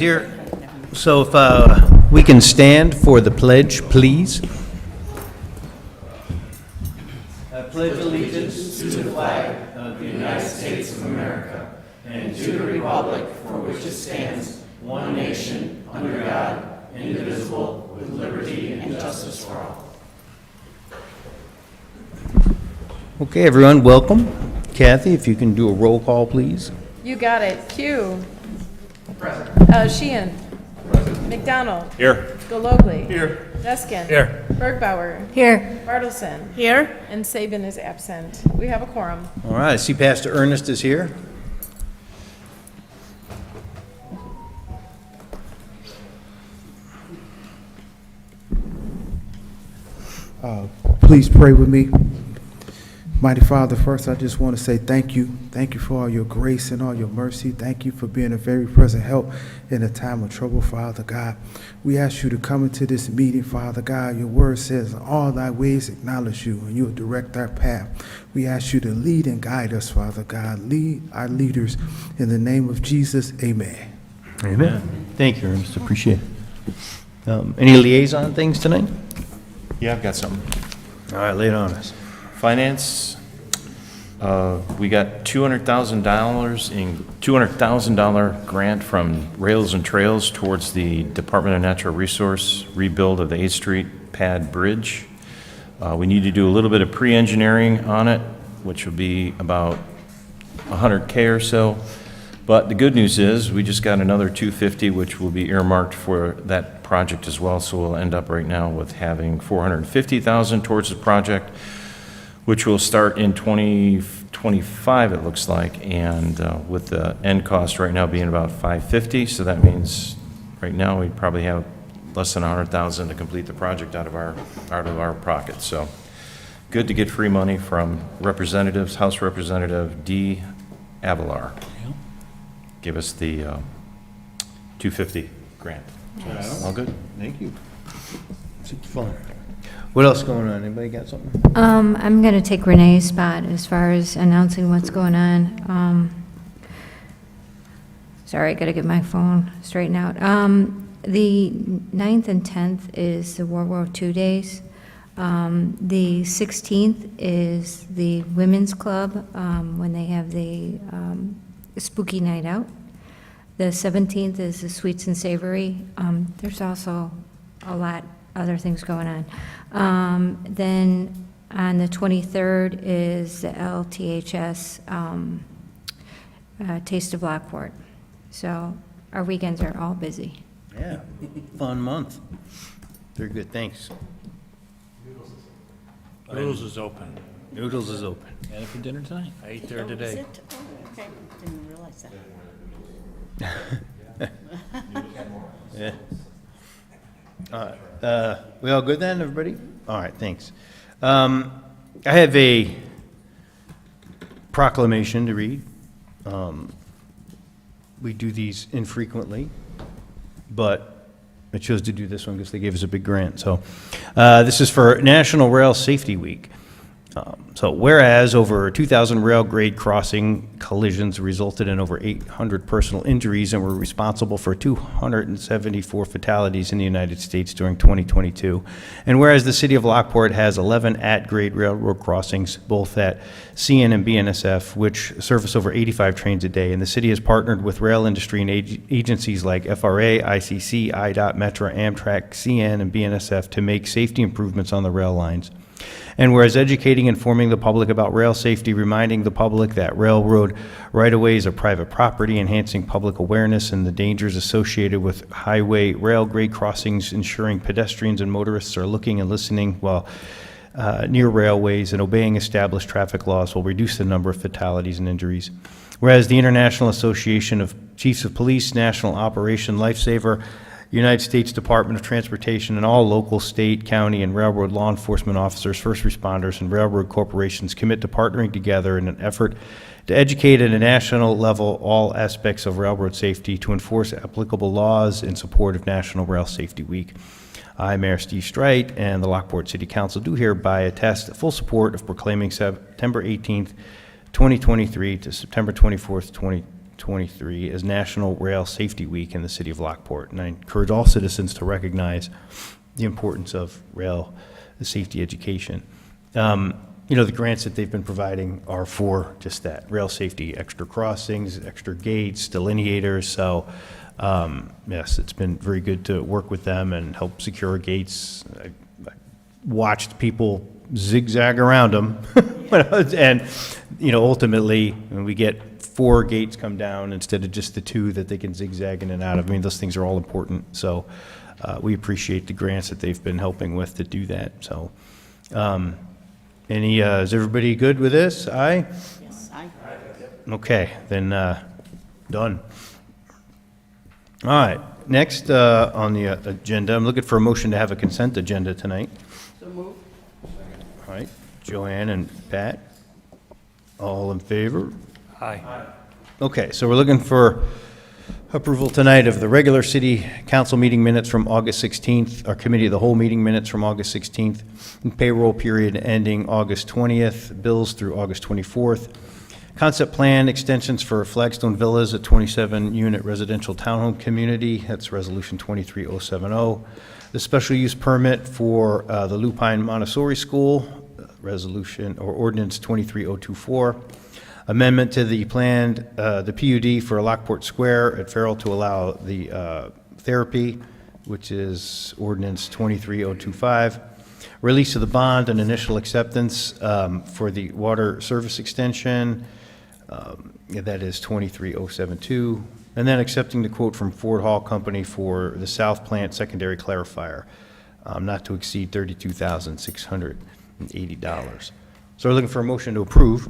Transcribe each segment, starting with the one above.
Here, so if we can stand for the pledge, please. I pledge allegiance to the flag of the United States of America and to the republic for which it stands, one nation, under God, indivisible, with liberty and justice for all. Okay, everyone, welcome. Kathy, if you can do a roll call, please. You got it. Q. Present. Sheehan. Present. McDonald. Here. Gologly. Here. Deskin. Here. Bergbauer. Here. Bartleson. Here. And Saban is absent. We have a quorum. All right, I see Pastor Ernest is here. Please pray with me. Mighty Father, first I just want to say thank you. Thank you for all your grace and all your mercy. Thank you for being a very present help in a time of trouble, Father God. We ask you to come into this meeting, Father God. Your word says, all thy ways acknowledge you, and you will direct our path. We ask you to lead and guide us, Father God. Lead our leaders in the name of Jesus. Amen. Amen. Thank you, Ernest. Appreciate it. Any liaison things tonight? Yeah, I've got something. All right, lay it on us. Finance, we got $200,000 grant from Rails and Trails towards the Department of Natural Resource rebuild of the 8th Street Pad Bridge. We need to do a little bit of pre-engineering on it, which will be about $100K or so. But the good news is we just got another $250, which will be earmarked for that project as well. So we'll end up right now with having $450,000 towards the project, which will start in 2025, it looks like, and with the end cost right now being about $550. So that means right now we probably have less than $100,000 to complete the project out of our pocket. So good to get free money from representatives. House Representative D. Avalar give us the $250 grant. Nice. All good. Thank you. Super fun. What else going on? Anybody got something? I'm going to take Renee's spot as far as announcing what's going on. Sorry, I got to get my phone straightened out. The 9th and 10th is the World War II days. The 16th is the Women's Club when they have the spooky night out. The 17th is the Sweets and Savory. There's also a lot other things going on. Then on the 23rd is the LTHS Taste of Lockport. So our weekends are all busy. Yeah, fun month. Very good, thanks. Noodles is open. Noodles is open. And for dinner tonight? I ate there Is today. it? Oh, okay. Didn't realize that. Yeah. We all good then, everybody? All right, thanks. I have a proclamation to read. We do these infrequently, but I chose to do this one because they gave us a big grant. So this is for National Rail Safety Week. So whereas over 2,000 rail grade crossing collisions resulted in over 800 personal injuries and were responsible for 274 fatalities in the United States during 2022, and whereas the city of Lockport has 11 at-grade railroad crossings, both at CN and BNSF, which service over 85 trains a day, and the city has partnered with rail industry and agencies like FRA, ICC, IDOT, Metra, Amtrak, CN, and BNSF to make safety improvements on the rail lines. And whereas educating and informing the public about rail safety, reminding the public that railroad right-of-ways are private property, enhancing public awareness and the dangers associated with highway rail grade crossings, ensuring pedestrians and motorists are looking and listening while near railways, and obeying established traffic laws will reduce the number of fatalities and injuries. Whereas the International Association of Chiefs of Police, National Operation Lifesaver, United States Department of Transportation, and all local, state, county, and railroad law enforcement officers, first responders, and railroad corporations commit to partnering together in an effort to educate at a national level all aspects of railroad safety to enforce applicable laws in support of National Rail Safety Week. I, Mayor Steve Streit, and the Lockport City Council do hereby attest full support of proclaiming September 18th, 2023 to September 24th, 2023 as National Rail Safety Week in the city of Lockport. And I encourage all citizens to recognize the importance of rail safety education. You know, the grants that they've been providing are for just that, rail safety, extra crossings, extra gates, delineators. So, yes, it's been very good to work with them and help secure gates. I watched people zigzag around them. And, you know, ultimately, when we get 4 gates come down instead of just the 2 that they can zigzag in and out of, I mean, those things are all important. So we appreciate the grants that they've been helping with to do that. So, is everybody good with this? Aye? Yes, aye. Okay, then, done. All right, next on the agenda, I'm looking for a motion to have a consent agenda tonight. So move. All right, Joanne and Pat, all in favor? Aye. Okay, so we're looking for approval tonight of the regular city council meeting minutes from August 16th, our committee of the whole meeting minutes from August 16th, and payroll period ending August 20th, bills through August 24th, concept plan extensions for Flagstone Villas, a 27-unit residential townhome community, that's resolution 23070, the special use permit for the Lupine Montessori School, resolution or ordinance 23024, amendment to the planned, the PUD for Lockport Square at Farrell to allow the therapy, which is ordinance 23025, release of the bond and initial acceptance for the water service extension, that is 23072, and then accepting the quote from Ford Hall Company for the South Plant secondary clarifier, not to exceed $32,680. So we're looking for a motion to approve.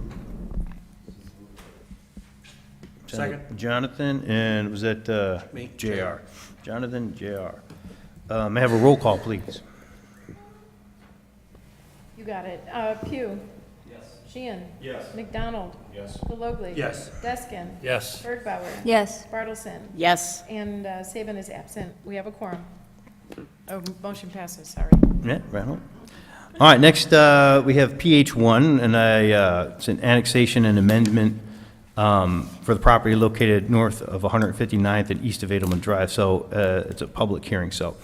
Second. Jonathan, and was that Me. JR? Jonathan, JR. May I have a roll call, please? You got it. Pugh. Yes. Sheehan. Yes. McDonald. Yes. Palogli. Yes. Deskin. Yes. Bergbauer. Yes. Bartleson. Yes. And Saban is absent. We have a quorum. Oh, motion passes, sorry. Yeah, right on. All right, next, we have PH1, and it's an annexation and amendment for the property located north of 159th and east of Edelman Drive, so it's a public hearing. So,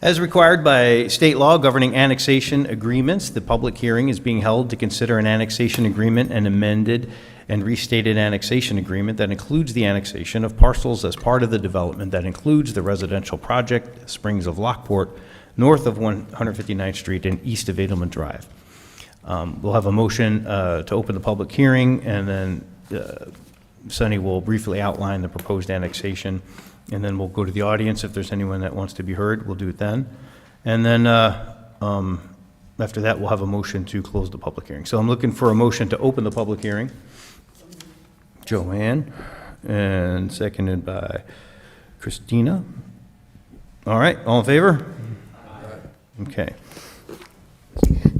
as required by state law governing annexation agreements, the public hearing is being held to consider an annexation agreement and amended and restated annexation agreement that includes the annexation of parcels as part of the development that includes the residential project Springs of Lockport, north of 159th Street and east of Edelman Drive. We'll have a motion to open the public hearing, and then Sonny will briefly outline the proposed annexation, and then we'll go to the audience. If there's anyone that wants to be heard, we'll do it then. And then after that, we'll have a motion to close the public hearing. So I'm looking for a motion to open the public hearing. Joanne, and seconded by Christina. All right, all in favor? Okay.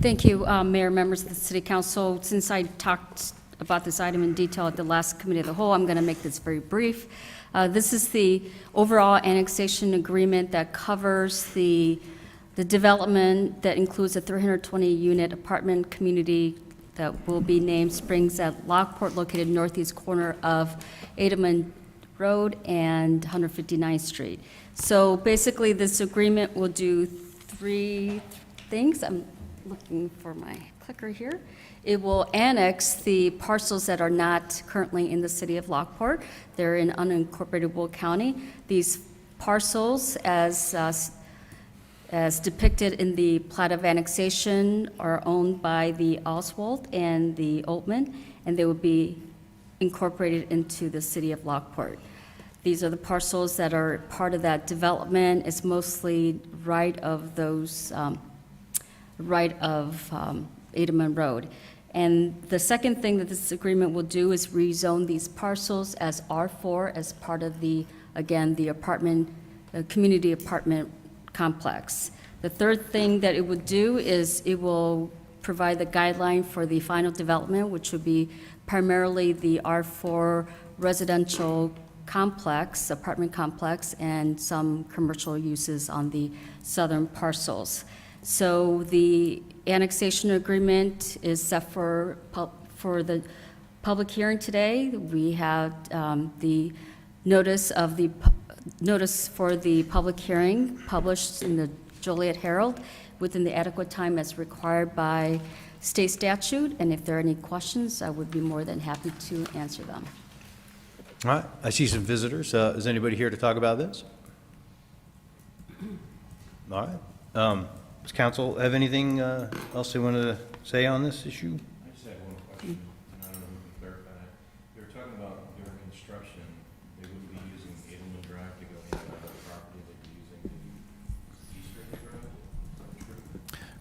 Thank you, Mayor, members of the City Council. Since I talked about this item in detail at the last Committee of the Whole, I'm going to make this very brief. This is the overall annexation agreement that covers the development that includes a 320-unit apartment community that will be named Springs at Lockport, located northeast corner of Edelman Road and 159th Street. So basically, this agreement will do 3 things. I'm looking for my clicker here. It will annex the parcels that are not currently in the city of Lockport. They're in unincorporated Will County. These parcels, as depicted in the plat of annexation, are owned by the Oswald and the Altman, and they will be incorporated into the city of Lockport. These are the parcels that are part of that development. It's mostly right of those, Edelman Road. And the second thing that this agreement will do is rezone these parcels as R4 as part of the, again, the apartment, community apartment complex. The third thing that it would do is it will provide the guideline for the final development, which would be primarily the R4 residential complex, apartment complex, and some commercial uses on the southern parcels. So the annexation agreement is set for the public hearing today. We had the notice for the public hearing published in the Joliet Herald within the adequate time as required by state statute, and if there are any questions, I would be more than happy to answer them. All right, I see some visitors. Is anybody here to talk about this? All right. Does council have anything else they want to say on this issue? I just have one question, and I don't know if we can clarify that. They were talking about during construction, they wouldn't be using Edelman Drive to go into the property, they'd be using the Eastern Drive? Is that true?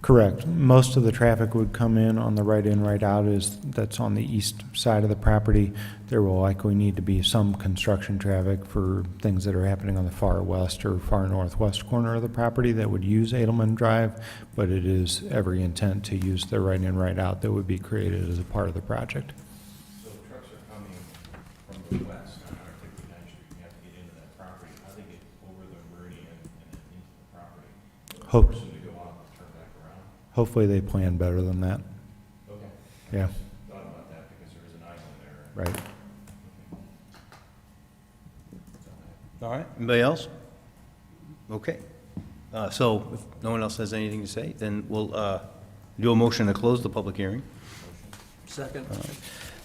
Correct. Most of the traffic would come in on the right in, right out that's on the east side of the property. There will likely need to be some construction traffic for things that are happening on the far west or far northwest corner of the property that would use Edelman Drive, but it is every intent to use the right in, right out that would be created as a part of the project. So if trucks are coming from the west on Article 9 Street, you have to get into that property. How do they get over the meridian and then into the property? Hope, Person to go out and turn back around? hopefully they plan better than that. Okay. Yeah, Thought about that because there is an island there. right. All right, anybody else? Okay. So if no one else has anything to say, then we'll do a motion to close the public hearing. Second.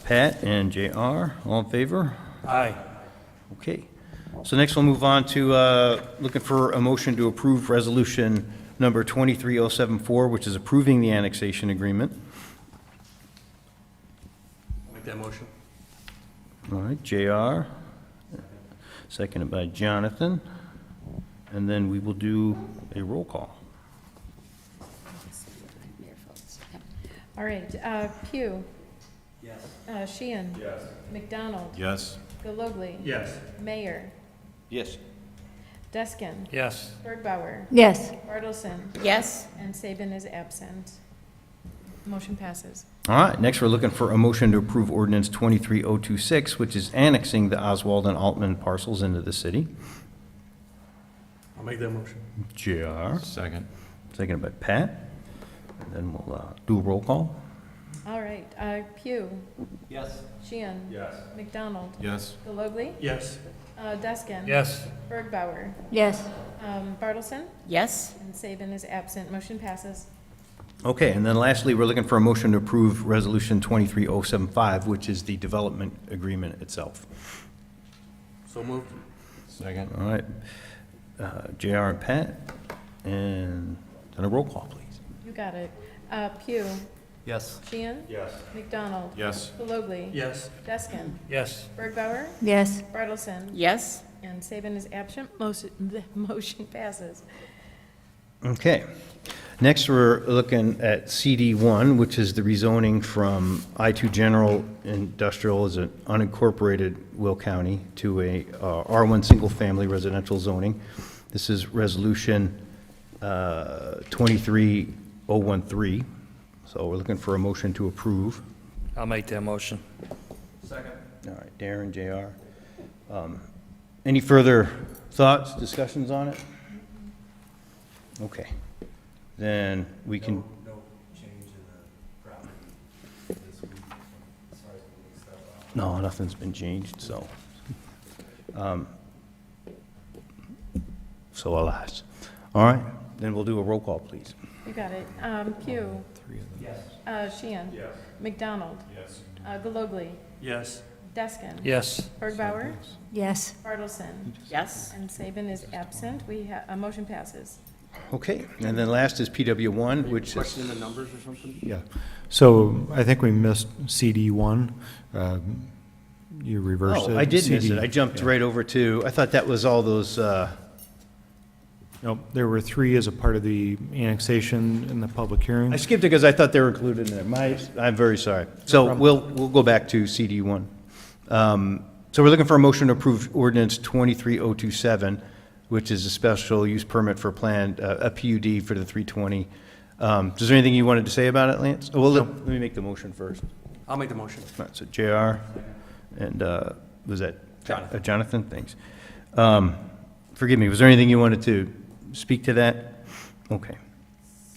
Pat and JR, all in favor? Aye. Okay. So next we'll move on to looking for a motion to approve resolution number 23074, which is approving the annexation agreement. Make that motion. All right, JR, seconded by Jonathan, and then we will do a roll call. Mayor Foltz. Yep. All right, Pugh. Yes. Sheehan. Yes. McDonald. Yes. Galogly. Yes. Mayor. Yes. Deskin. Yes. Bergbauer. Yes. Bartleson. Yes. And Saban is absent. Motion passes. All right, next we're looking for a motion to approve ordinance 23026, which is annexing the Oswald and Altman parcels into the city. I'll make that motion. JR, Second. seconded by Pat. And then we'll do a roll call. All right, Pugh. Yes. Sheehan. Yes. McDonald. Yes. Galogly. Yes. Deskin. Yes. Bergbauer. Yes. Bartleson. Yes. And Saban is absent. Motion passes. Okay, and then lastly, we're looking for a motion to approve resolution 23075, which is the development agreement itself. So moved. Second. All right, JR and Pat, and then a roll call, please. You got it. Pugh. Yes. Sheehan. Yes. McDonald. Yes. Galogly. Yes. Deskin. Yes. Bergbauer. Yes. Bartleson. Yes. And Saban is absent. The motion passes. Okay. Next, we're looking at CD1, which is the rezoning from I-2 General Industrial as an unincorporated Will County to a R1 single-family residential zoning. This is resolution 23013. So we're looking for a motion to approve. I'll make that motion. Second. All right, Darren, JR. Any further thoughts, discussions on it? Okay. Then we can, No change in the property this week as far as moving stuff out. no, nothing's been changed, so. So alas. All right, then we'll do a roll call, please. You got it. Pugh. Yes. Sheehan. Yes. McDonald. Yes. Galogly. Yes. Deskin. Yes. Bergbauer. Yes. Bartleson. Yes. And Saban is absent. A motion passes. Okay, and then last is PW1, which is, Question the numbers or something? Yeah. So I think we missed CD1. You reversed it. oh, I did miss CD it. I jumped yeah. right over to, I thought that was all those, Nope, there were three as a part of the annexation in the public hearing. I skipped it because I thought they were included in it. I'm very sorry. So problem. we'll go back to CD1. So we're looking for a motion to approve ordinance 23027, which is a special use permit for planned, a PUD for the 320. Is there anything you wanted to say about it, Lance? Oh, well, let me make the motion first. I'll make the motion. All right, so JR, and was that? Jonathan. Jonathan, thanks. Forgive me, was there anything you wanted to speak to that? Okay.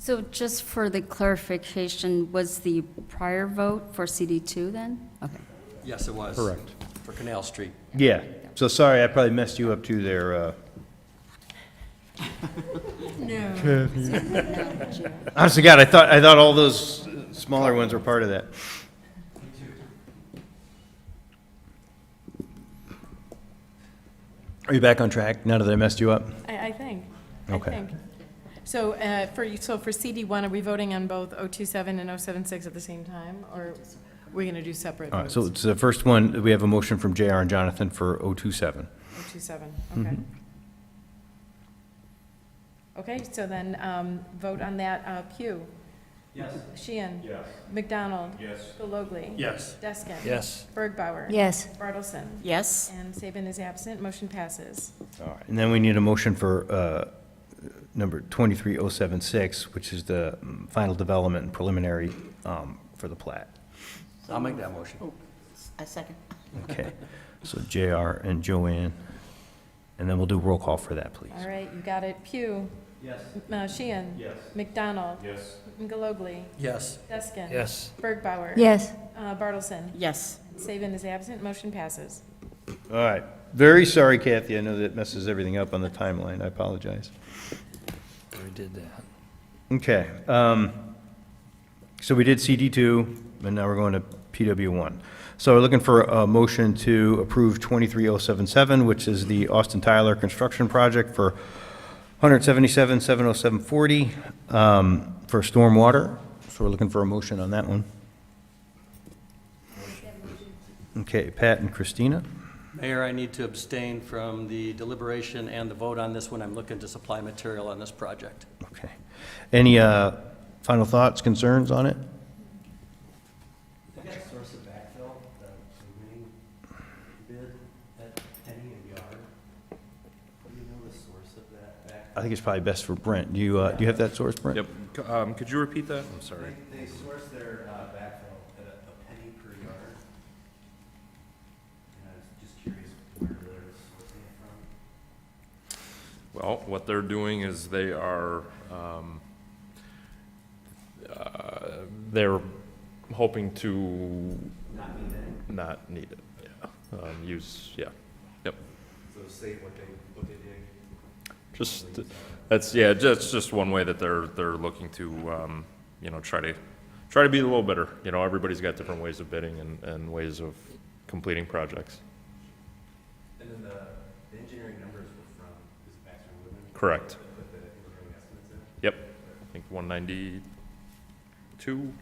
So just for the clarification, was the prior vote for CD2 then? Okay. Yes, it was. Correct. For Canal Street. Yeah, so sorry, I probably messed you up too there. Honestly, God, I thought all those smaller ones were part of that. Are you back on track now that I messed you up? I think. Okay. I think. So, for CD1, are we voting on both 027 and 076 at the same time, or are we going to do separate All right, votes? so it's the first one, we have a motion from JR and Jonathan for 027. 027, Mm-hmm. okay. Okay, so then, vote on that, Pugh. Yes. Sheehan. Yes. McDonald. Yes. Galogly. Yes. Deskin. Yes. Bergbauer. Yes. Bartleson. Yes. And Saban is absent, motion passes. All right, and then we need a motion for number 23076, which is the final development and preliminary for the plat. I'll make that motion. A second. Okay, so JR and Joanne, and then we'll do roll call for that, please. All right, you got it. Pugh. Yes. Sheehan. Yes. McDonald. Yes. Galogly. Yes. Deskin. Yes. Bergbauer. Yes. Bartleson. Yes. Saban is absent, motion passes. All right, very sorry, Kathy, I know that messes everything up on the timeline, I apologize. We did that. Okay, so we did CD2, and now we're going to PW1. So we're looking for a motion to approve 23077, which is the Austin Tyler construction project for 177,707.40 for stormwater. So we're looking for a motion on that one. Okay, Pat and Christina. Mayor, I need to abstain from the deliberation and the vote on this one. I'm looking to supply material on this project. Okay. Any final thoughts, concerns on it? Is that source of backfill, the remaining bid at Penny and Yard? Do you know the source of that backfill? I think it's probably best for Brent. Do you have that source, Brent? Yep. Could you repeat that? I'm sorry. They source their backfill at a penny per yard. And I was just curious where they're sourcing it from. Well, what they're doing is they're hoping to Not need that, not need it, yeah. Yep. so save what they dig. Just, that's just one way that they're looking to, try to be a little better. You know, everybody's got different ways of bidding and ways of completing projects. And then the engineering numbers were from, is it Baxter and Woodman? Correct. Put the engineering estimates in? Yep. I think 192?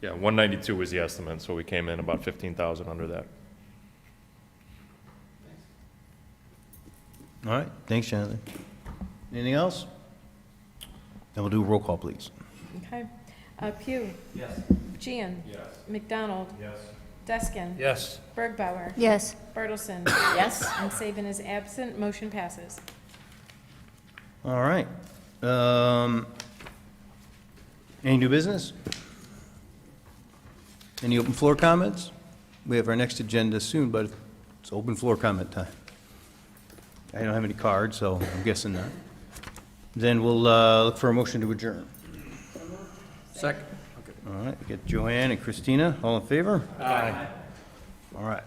Yeah, 192 was the estimate, so we came in about 15,000 under that. All right, thanks, Jonathan. Anything else? Then we'll do a roll call, please. Okay. Pugh. Yes. Sheehan. Yes. McDonald. Yes. Deskin. Yes. Bergbauer. Yes. Bartleson. Yes. And Saban is absent, motion passes. All right. Any new business? Any open floor comments? We have our next agenda soon, but it's open floor comment time. I don't have any cards, so I'm guessing not. Then we'll look for a motion to adjourn. Second. All right, we got Joanne and Christina, all in favor? Aye. All right.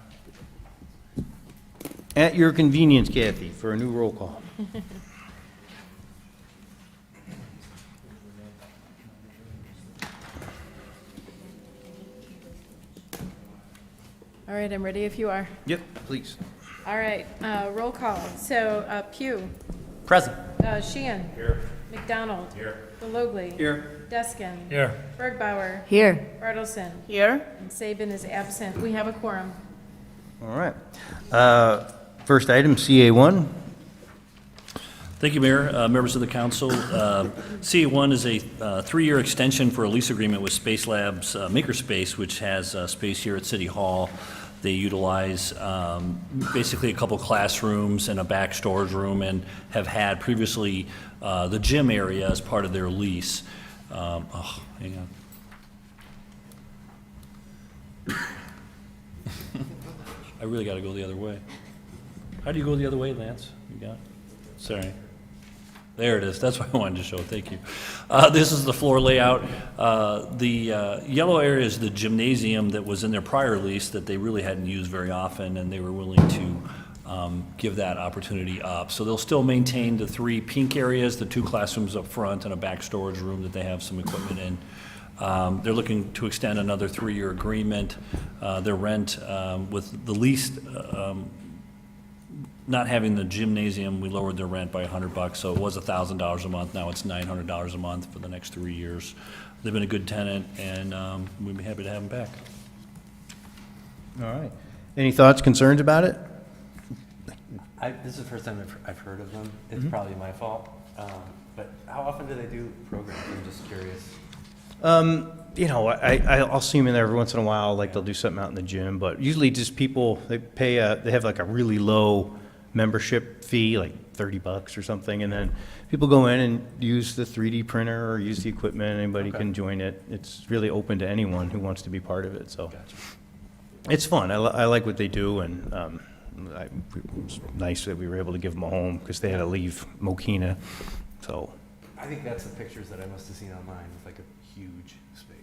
At your convenience, Kathy, for a new roll call. All right, I'm ready if you are. Yep, please. All right, roll call. So, Pugh. Present. Sheehan. Here. McDonald. Here. Galogly. Here. Deskin. Here. Bergbauer. Here. Bartleson. Here. And Saban is absent. We have a quorum. All right. First item, CA1. Thank you, Mayor, members of the council. CA1 is a three-year extension for a lease agreement with Space Labs Makerspace, which has space here at City Hall. They utilize basically a couple classrooms and a back storage room, and have had previously the gym area as part of their lease. Hang on. I really got to go the other way. How do you go the other way, Lance? You got it? Sorry. There it is. That's what I wanted to show. Thank you. This is the floor layout. The yellow area is the gymnasium that was in their prior lease that they really hadn't used very often, and they were willing to give that opportunity up. So they'll still maintain the 3 pink areas, the 2 classrooms up front, and a back storage room that they have some equipment in. They're looking to extend another 3-year agreement. Their rent with the lease, not having the gymnasium, we lowered their rent by $100, so it was $1,000 a month. Now it's $900 a month for the next 3 years. They've been a good tenant, and we'd be happy to have them back. All right. Any thoughts, concerns about it? This is the first time I've heard of them. It's probably my fault. But how often do they do programs? I'm just curious. You know, I'll see them in there every once in a while, like they'll do something out in the gym, but usually just people, they have like a really low membership fee, like $30 or something, and then people go in and use the 3D printer or use the equipment, anybody can join it. It's really open to anyone who wants to be part of it, so. It's fun, I like what they do, and it was nice that we were able to give them a home, because they had to leave Mokina, so. I think that's the pictures that I must have seen online with like a huge space.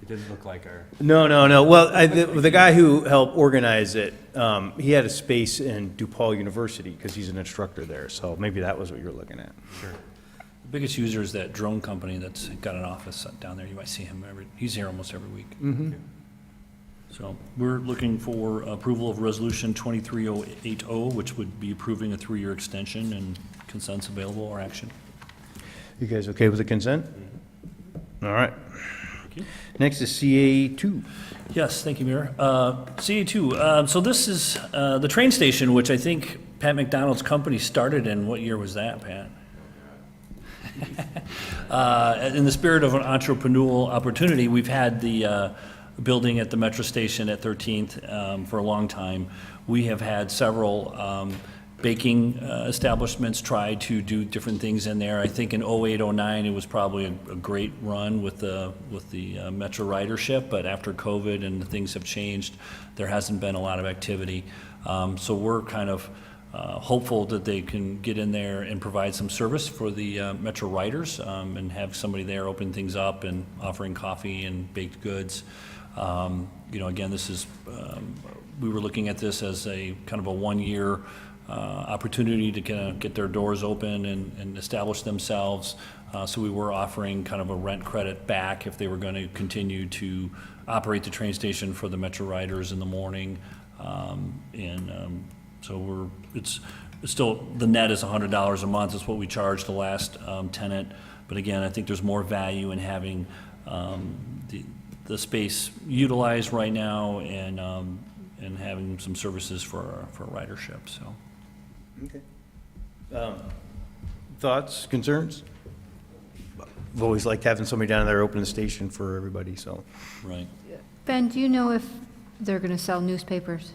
It didn't look like our. No. Well, the guy who helped organize it, he had a space in DePaul University because he's an instructor there. So maybe that was what you were looking at. Sure. The biggest user is that drone company that's got an office down there. You might see him he's here almost every week. Mm-hmm. So we're looking for approval of Resolution 23080, which would be approving a 3-year extension, and consent's available or action. You guys okay with the consent? All right. Next is CA2. Yes, thank you, Mayor. CA2, so this is the train station, which I think Pat McDonald's company started in. What year was that, Pat? In the spirit of an entrepreneurial opportunity, we've had the building at the Metro Station at 13th for a long time. We have had several baking establishments try to do different things in there. I think in 08, 09, it was probably a great run with the Metro ridership, but after COVID and things have changed, there hasn't been a lot of activity. So we're kind of hopeful that they can get in there and provide some service for the Metro riders, and have somebody there open things up and offering coffee and baked goods. You know, again, this is, we were looking at this as a kind of a 1-year opportunity to kind of get their doors open and establish themselves. So we were offering kind of a rent credit back if they were going to continue to operate the train station for the Metro riders in the morning. So it's still, the net is $100 a month. It's what we charged the last tenant. But again, I think there's more value in having the space utilized right now, and having some services for ridership, so. Okay. Thoughts, concerns? I've always liked having somebody down there open the station for everybody, so. Right. Ben, do you know if they're going to sell newspapers?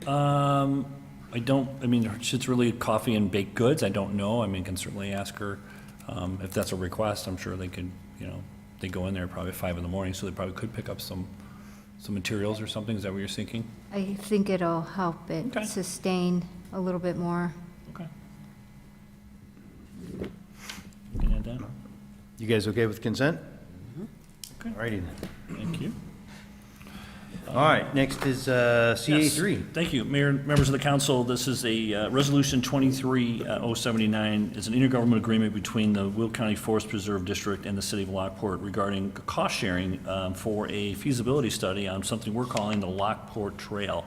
I don't, I mean, it's really coffee and baked goods. I don't know. I mean, can certainly ask her if that's a request. I'm sure they could, you know, they go in there probably at 5 in the morning, so they probably could pick up some materials or something. Is that what you're thinking? I think it'll help it Okay. sustain a little bit more. Okay. Can add that? You guys okay with consent? Okay. All righty then. Thank you. All right, next is CA3. Yes, thank you. Mayor, members of the council, this is a Resolution 23079. It's an intergovernmental agreement between the Will County Forest Preserve District and the City of Lockport regarding cost sharing for a feasibility study on something we're calling the Lockport Trail.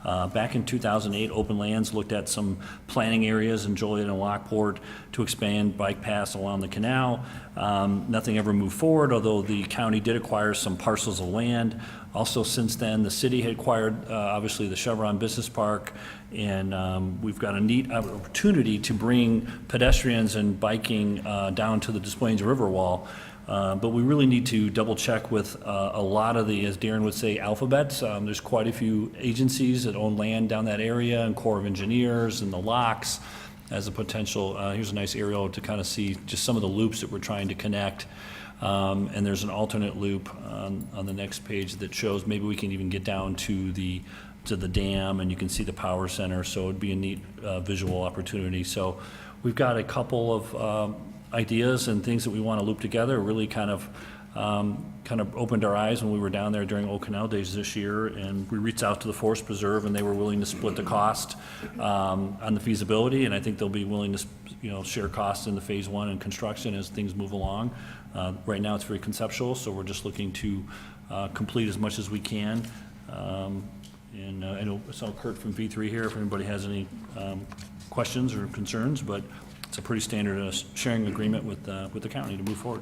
Back in 2008, Open Lands looked at some planning areas in Joliet and Lockport to expand bike paths along the canal. Nothing ever moved forward, although the county did acquire some parcels of land. Also, since then, the city had acquired, obviously, the Chevron Business Park, and we've got a neat opportunity to bring pedestrians and biking down to the Des Plaines Riverwall. But we really need to double check with a lot of the, as Darren would say, alphabets. There's quite a few agencies that own land down that area, and Corps of Engineers and the locks as a potential. Here's a nice aerial to kind of see just some of the loops that we're trying to connect. And there's an alternate loop on the next page that shows maybe we can even get down to the dam, and you can see the power center. So it'd be a neat visual opportunity. So We've got a couple of ideas and things that we want to loop together, really kind of opened our eyes when we were down there during Old Canal Days this year, and we reached out to the Forest Preserve, and they were willing to split the cost on the feasibility, and I think they'll be willing to, share costs in the Phase 1 and construction as things move along. Right now, it's very conceptual, so we're just looking to complete as much as we can. And I know I saw Kurt from V3 here, if anybody has any questions or concerns, but it's a pretty standard sharing agreement with the county to move forward.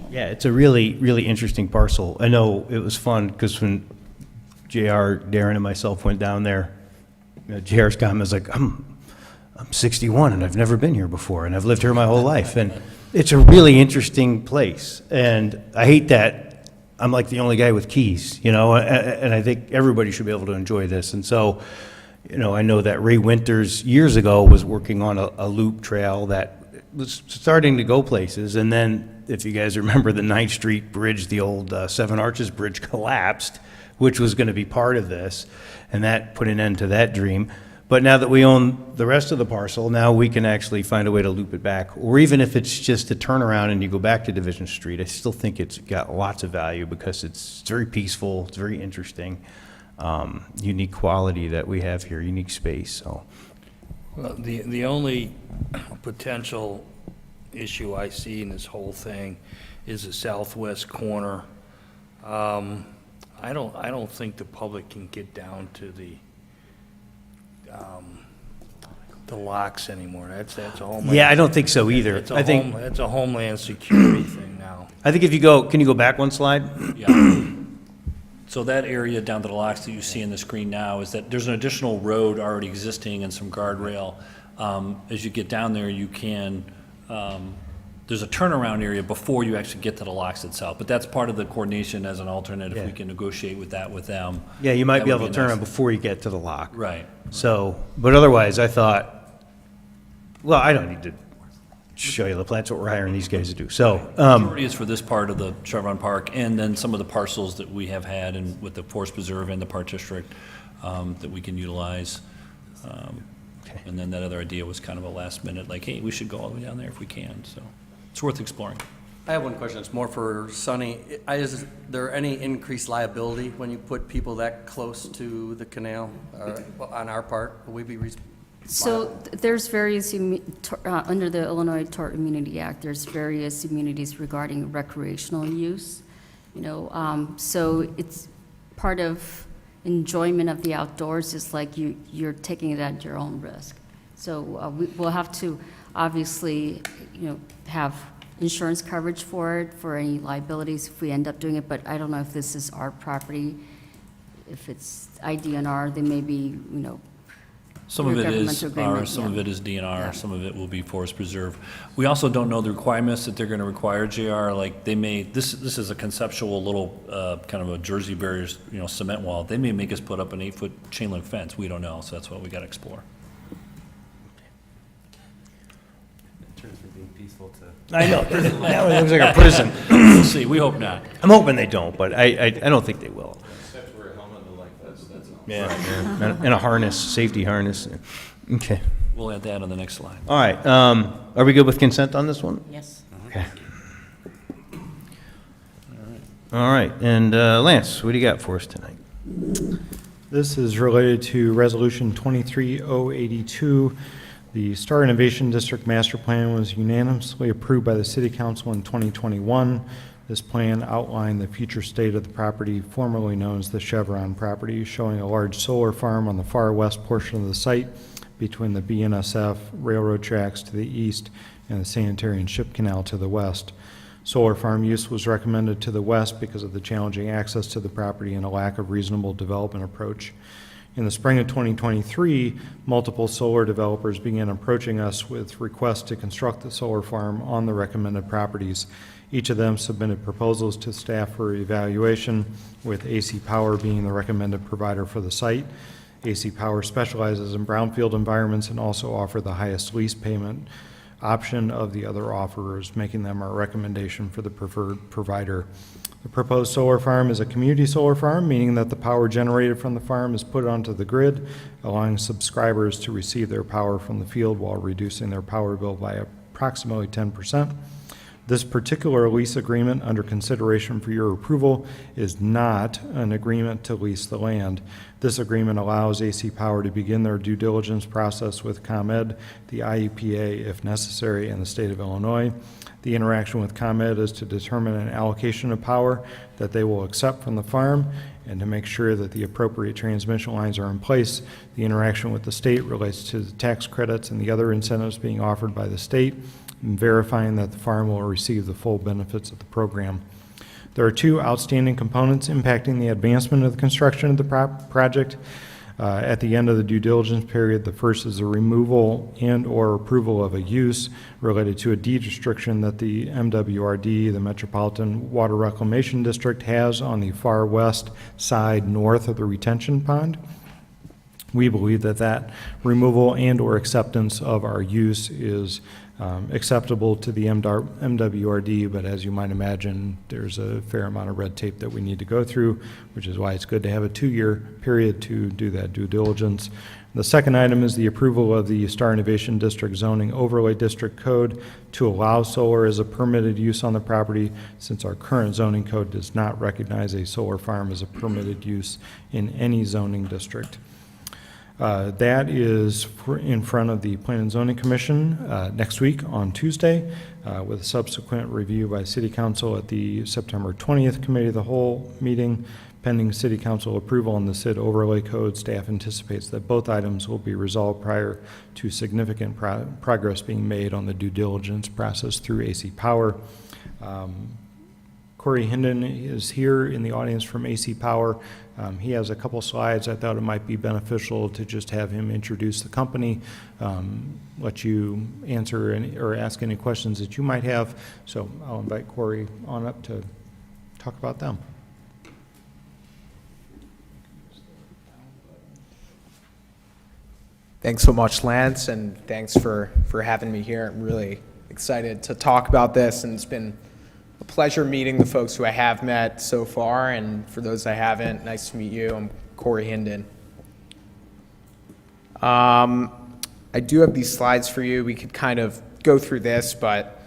Yeah, it's a really, really interesting parcel. I know it was fun because when JR, Darren, and myself went down there, JR's comment was like, I'm 61 and I've never been here before and I've lived here my whole life. And it's a really interesting place. And I hate that I'm like the only guy with keys, and I think everybody should be able to enjoy this. And so, I know that Ray Winters years ago was working on a loop trail that was starting to go places. And then, if you guys remember, the 9th Street Bridge, the old Seven Arches Bridge collapsed, which was going to be part of this, and that put an end to that dream. But now that we own the rest of the parcel, now we can actually find a way to loop it back. Or even if it's just a turnaround and you go back to Division Street, I still think it's got lots of value because it's very peaceful, it's very interesting, unique quality that we have here, unique space. So, Well, the only potential issue I see in this whole thing is the southwest corner. I don't think the public can get down to the locks anymore. That's a homeland. yeah, I don't think so either. That's I think that's a homeland security thing now. if can you go back one slide? Yeah. So that area down to the locks that you see on the screen now is that there's an additional road already existing and some guardrail. As you get down there, you can, there's a turnaround area before you actually get to the locks itself. But that's part of the coordination as an alternate, if we Yeah. can negotiate with them. Yeah, you might That be would able to a turn nice- around before you get to the lock. Right. So, but otherwise, I thought, well, I don't need to show you the plans, what we're hiring these guys to do. So, Majority is for this part of the Chevron Park, and then some of the parcels that we have had and with the Forest Preserve and the Park District that we can utilize. And then that other idea was kind of a last minute, like, hey, we should go all the way down there if we can, so it's worth exploring. I have one question. It's more for Sonny. Is there any increased liability when you put people that close to the canal on our part? Will we be So there's various, under the Illinois Tort Immunity Act, there's various immunities regarding recreational use, so it's part of enjoyment of the outdoors is like you're taking it at your own risk. So we'll have to obviously, have insurance coverage for it, for any liabilities if we end up doing it, but I don't know if this is our property. If it's IDNR, they may be, Some of Your it is governmental agreement, ours, some of yeah. it is DNR, Yeah. some of it will be Forest Preserve. We also don't know the requirements that they're gonna require, JR, like they may, this is a conceptual little, kind of a Jersey barriers, cement wall. They may make us put up an 8-foot chain link fence, we don't know, so that's what we gotta explore. In terms of being peaceful to. I know, that one looks like a prison. We'll see, we hope not. I'm hoping they don't, but I don't think they will. Except for a helmet and a life vest, that's all. Yeah, and a harness, safety harness. Okay. We'll add that on the next slide. All right, are we good with consent on this one? Yes. Okay. All right, and Lance, what do you got for us tonight? This is related to Resolution 23082. The Star Innovation District Master Plan was unanimously approved by the City Council in 2021. This plan outlined the future state of the property formerly known as the Chevron property, showing a large solar farm on the far west portion of the site between the BNSF railroad tracks to the east and the sanitary and ship canal to the west. Solar farm use was recommended to the west because of the challenging access to the property and a lack of reasonable development approach. In the spring of 2023, multiple solar developers began approaching us with requests to construct the solar farm on the recommended properties. Each of them submitted proposals to staff for evaluation, with AC Power being the recommended provider for the site. AC Power specializes in brownfield environments and also offer the highest lease payment option of the other offerers, making them our recommendation for the preferred provider. The The proposed solar farm is a community solar farm, meaning that the power generated from the farm is put onto the grid, allowing subscribers to receive their power from the field while reducing their power bill by approximately 10%. This particular lease agreement under consideration for your approval is not an agreement to lease the land. This agreement allows AC Power to begin their due diligence process with ComEd, the IEPA, if necessary, and the state of Illinois. The interaction with ComEd is to determine an allocation of power that they will accept from the farm and to make sure that the appropriate transmission lines are in place. The interaction with the state relates to the tax credits and the other incentives being offered by the state, and verifying that the farm will receive the full benefits of the program. There are two outstanding components impacting the advancement of the construction of the project. At the end of the due diligence period, the first is the removal and/or approval of a use related to a deed restriction that the MWRD, the Metropolitan Water Reclamation District, has on the far west side north of the retention pond. We believe that that removal and/or acceptance of our use is acceptable to the MWRD, but as you might imagine, there's a fair amount of red tape that we need to go through, which is why it's good to have a 2-year period to do that due diligence. The second item is the approval of the Star Innovation District Zoning Overlay District Code to allow solar as a permitted use on the property, since our current zoning code does not recognize a solar farm as a permitted use in any zoning district. That is in front of the Plan and Zoning Commission next week on Tuesday, with a subsequent review by City Council at the September 20th Committee of the Whole meeting. Pending City Council approval on the SID overlay code, staff anticipates that both items will be resolved prior to significant progress being made on the due diligence process through AC Power. Corey Hinden is here in the audience from AC Power. He has a couple slides. I thought it might be beneficial to just have him introduce the company, let you answer or ask any questions that you might have. So I'll invite Corey on up to talk about them. Thanks so much, Lance, and thanks for having me here. I'm really excited to talk about this, and it's been a pleasure meeting the folks who I have met so far, and for those I haven't, nice to meet you. I'm Corey Hinden. I do have these slides for you. We could kind of go through this, but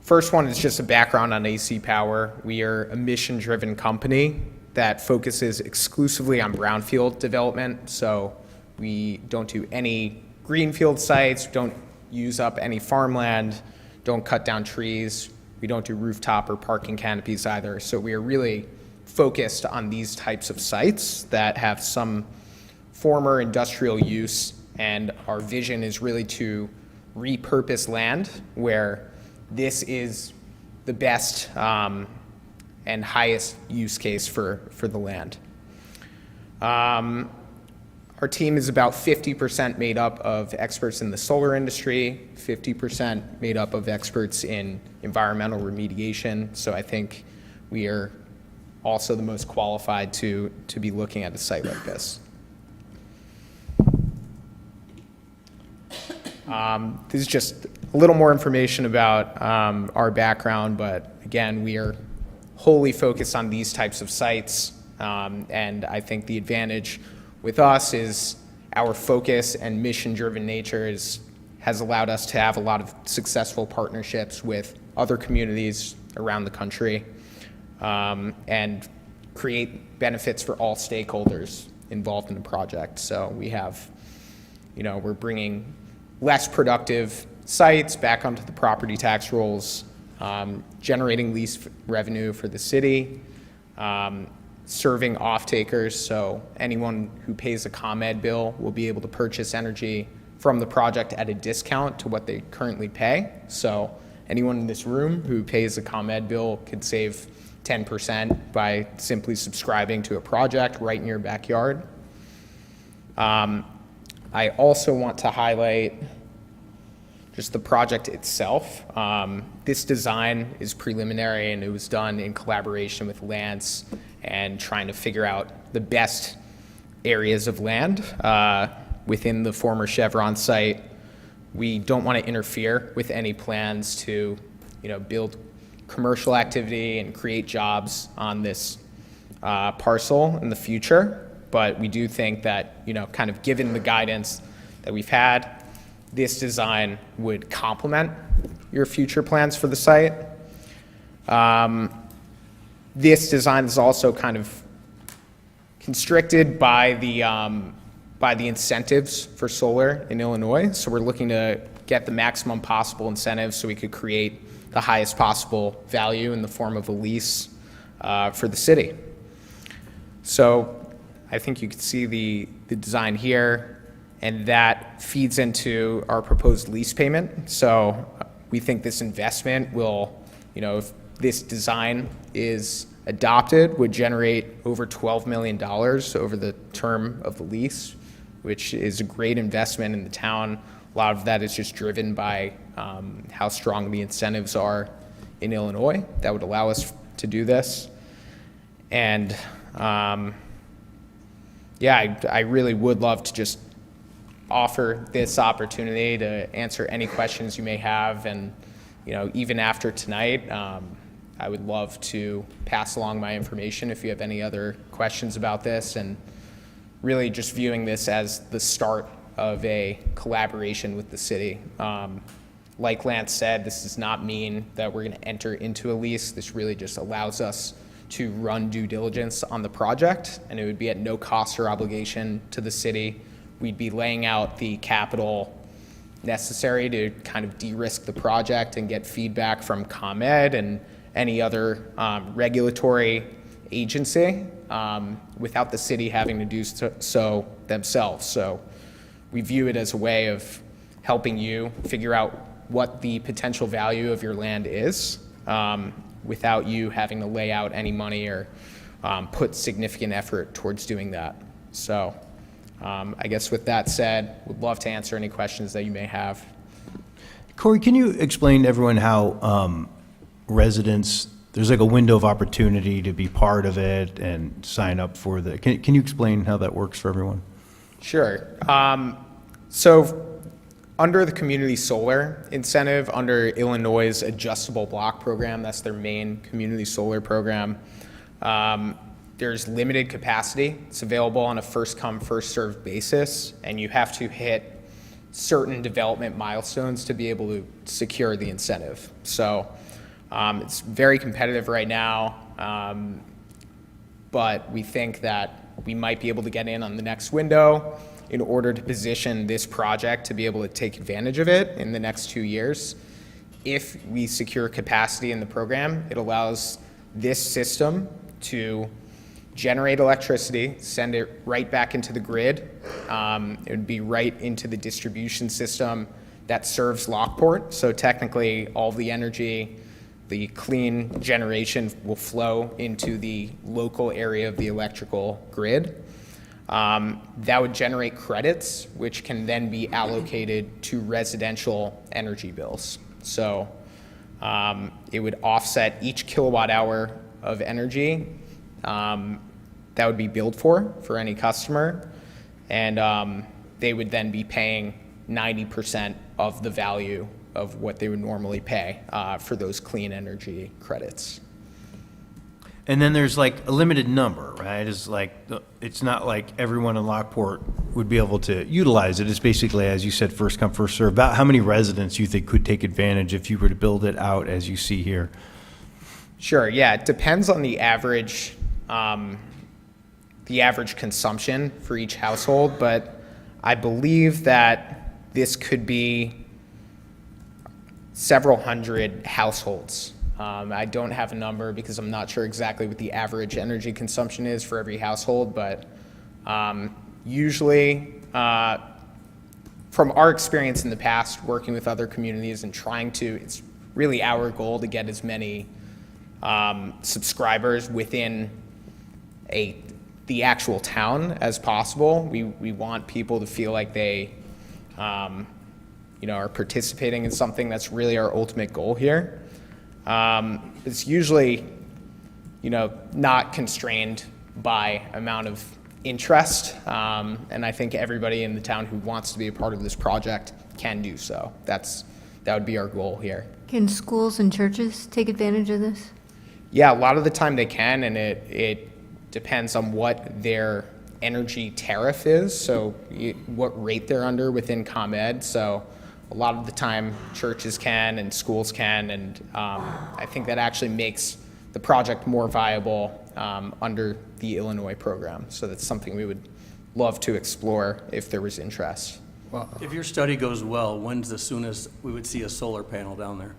first one is just a background on AC Power. We are a mission-driven company that focuses exclusively on brownfield development, so we don't do any greenfield sites, don't use up any farmland, don't cut down trees. We don't do rooftop or parking canopies either. So we are really focused on these types of sites that have some former industrial use, and our vision is really to repurpose land where this is the best and highest use case for the land. Our team is about 50% made up of experts in the solar industry, 50% made up of experts in environmental remediation. So I think we are also the most qualified to be looking at a site like this. This is just a little more information about our background, but again, we are wholly focused on these types of sites, and I think the advantage with us is our focus and mission-driven nature has allowed us to have a lot of successful partnerships with other communities around the country and create benefits for all stakeholders involved in the project. So we have, we're bringing less productive sites back onto the property tax rolls, generating lease revenue for the city, serving off-takers, so anyone who pays a ComEd bill will be able to purchase energy from the project at a discount to what they currently pay. So anyone in this room who pays a ComEd bill could save 10% by simply subscribing to a project right in your backyard. I also want to highlight just the project itself. This design is preliminary, and it was done in collaboration with Lance and trying to figure out the best areas of land within the former Chevron site. We don't want to interfere with any plans to, build commercial activity and create jobs on this parcel in the future. But we do think that, kind of given the guidance that we've had, this design would complement your future plans for the site. This design is also kind of constricted by the incentives for solar in Illinois. So we're looking to get the maximum possible incentives so we could create the highest possible value in the form of a lease for the city. So I think you can see the design here, and that feeds into our proposed lease payment. So we think this investment will, if this design is adopted, would generate over $12 million over the term of the lease, which is a great investment in the town. A lot of that is just driven by how strong the incentives are in Illinois that would allow us to do this. And I really would love to just offer this opportunity to answer any questions you may have. And, even after tonight, I would love to pass along my information if you have any other questions about this, and really just viewing this as the start of a collaboration with the city. Like Lance said, this does not mean that we're going to enter into a lease. This really just allows us to run due diligence on the project, and it would be at no cost or obligation to the city. We'd be laying out the capital necessary to kind of de-risk the project and get feedback from ComEd and any other regulatory agency without the city having to do so themselves. So we view it as a way of helping you figure out what the potential value of your land is without you having to lay out any money or put significant effort towards doing that. So I guess with that said, would love to answer any questions that you may have. Corey, can you explain to everyone how residents, there's like a window of opportunity to be part of it and sign up for the, can you explain how that works for everyone? Sure. So under the community solar incentive, under Illinois' adjustable block program, that's their main community solar program, there's limited capacity. It's available on a first come, first served basis, and you have to hit certain development milestones to be able to secure the incentive. So it's very competitive right now, but we think that we might be able to get in on the next window in order to position this project to be able to take advantage of it in the next 2 years. If we secure capacity in the program, it allows this system to generate electricity, send it right back into the grid. It would be right into the distribution system that serves Lockport. So technically, all the energy, the clean generation will flow into the local area of the electrical grid. That would generate credits, which can then be allocated to residential energy bills. So it would offset each kilowatt hour of energy that would be billed for any customer, and they would then be paying 90% of the value of what they would normally pay for those clean energy credits. And then there's like a limited number, right? It's not like everyone in Lockport would be able to utilize it. It's basically, as you said, first come, first served. About how many residents you think could take advantage if you were to build it out as you see here? Sure, yeah, it depends on the average consumption for each household, but I believe that this could be several hundred households. I don't have a number because I'm not sure exactly what the average energy consumption is for every household, but usually, from our experience in the past, working with other communities and it's really our goal to get as many subscribers within the actual town as possible. We want people to feel like they are participating in something. That's really our ultimate goal here. It's usually, not constrained by amount of interest, and I think everybody in the town who wants to be a part of this project can do so. That's that would be our goal here. Can schools and churches take advantage of this? Yeah, a lot of the time they can, and it depends on what their energy tariff is, so what rate they're under within ComEd. So a lot of the time churches can and schools can, and I think that actually makes the project more viable under the Illinois program. So that's something we would love to explore if there was interest. If your study goes well, when's the soonest we would see a solar panel down there?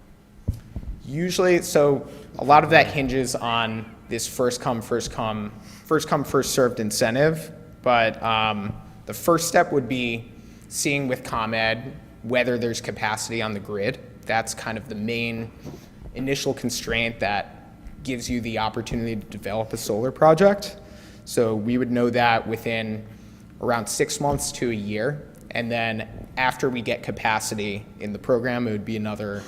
Usually, so a lot of that hinges on this first come, first served incentive. But the first step would be seeing with ComEd whether there's capacity on the grid. That's kind of the main initial constraint that gives you the opportunity to develop a solar project. So we would know that within around 6 months to a year. And then after we get capacity in the program, it would be another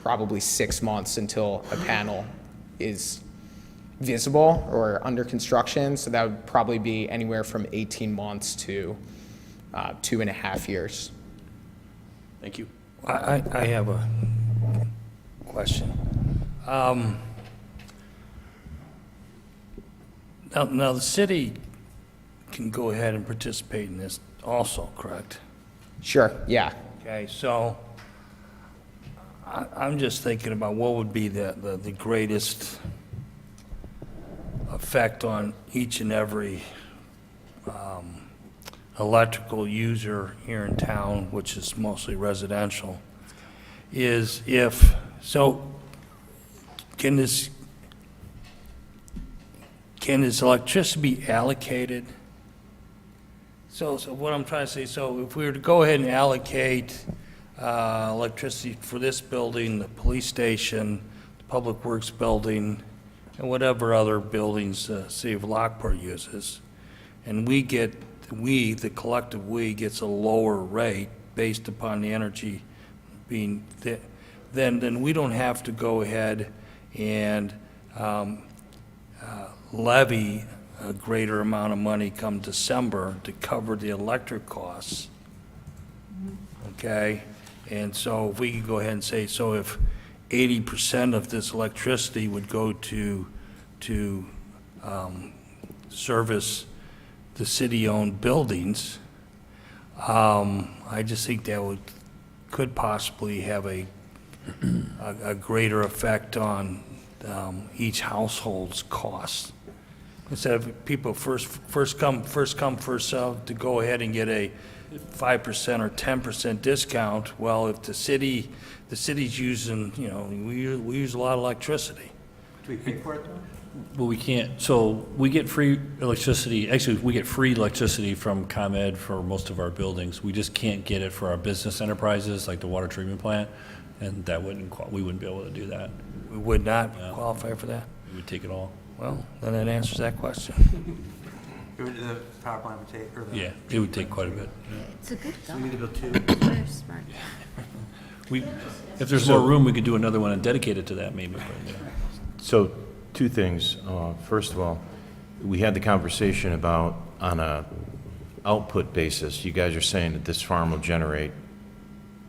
probably 6 months until a panel is visible or under construction. So that would probably be anywhere from 18 months to 2.5 years. Thank you. I have a question. Now, the city can go ahead and participate in this also, correct? Sure, yeah. Okay, so I'm just thinking about what would be the greatest effect on each and every electrical user here in town, which is mostly residential, is if, so can this electricity be allocated? So what I'm trying to say, so if we were to go ahead and allocate electricity for this building, the police station, the Public Works building, and whatever other buildings the city of Lockport uses, and the collective we gets a lower rate based upon the energy being, then we don't have to go ahead and levy a greater amount of money come December to cover the electric costs. Okay? And so if we could go ahead and say, so if 80% of this electricity would go to service the city-owned buildings, I just think that could possibly have a greater effect on each household's costs. Instead of people first come, first served, to go ahead and get a 5% or 10% discount, well, if the city's using, we use a lot of electricity. Do we pay for it though? Well, we can't, so we get free electricity, actually, we get free electricity from ComEd for most of our buildings. We just can't get it for our business enterprises, like the water treatment plant, and we wouldn't be able to do that. We would not qualify for that? We would take it all. Well, then that answers that question. The power plant would take, or the. Yeah, it would take quite a bit. It's a good So we need to build two. Very smart. If there's more room, we could do another one and dedicate it to that maybe. But, yeah. So, two things. First of all, we had the conversation about on a output basis. You guys are saying that this farm will generate,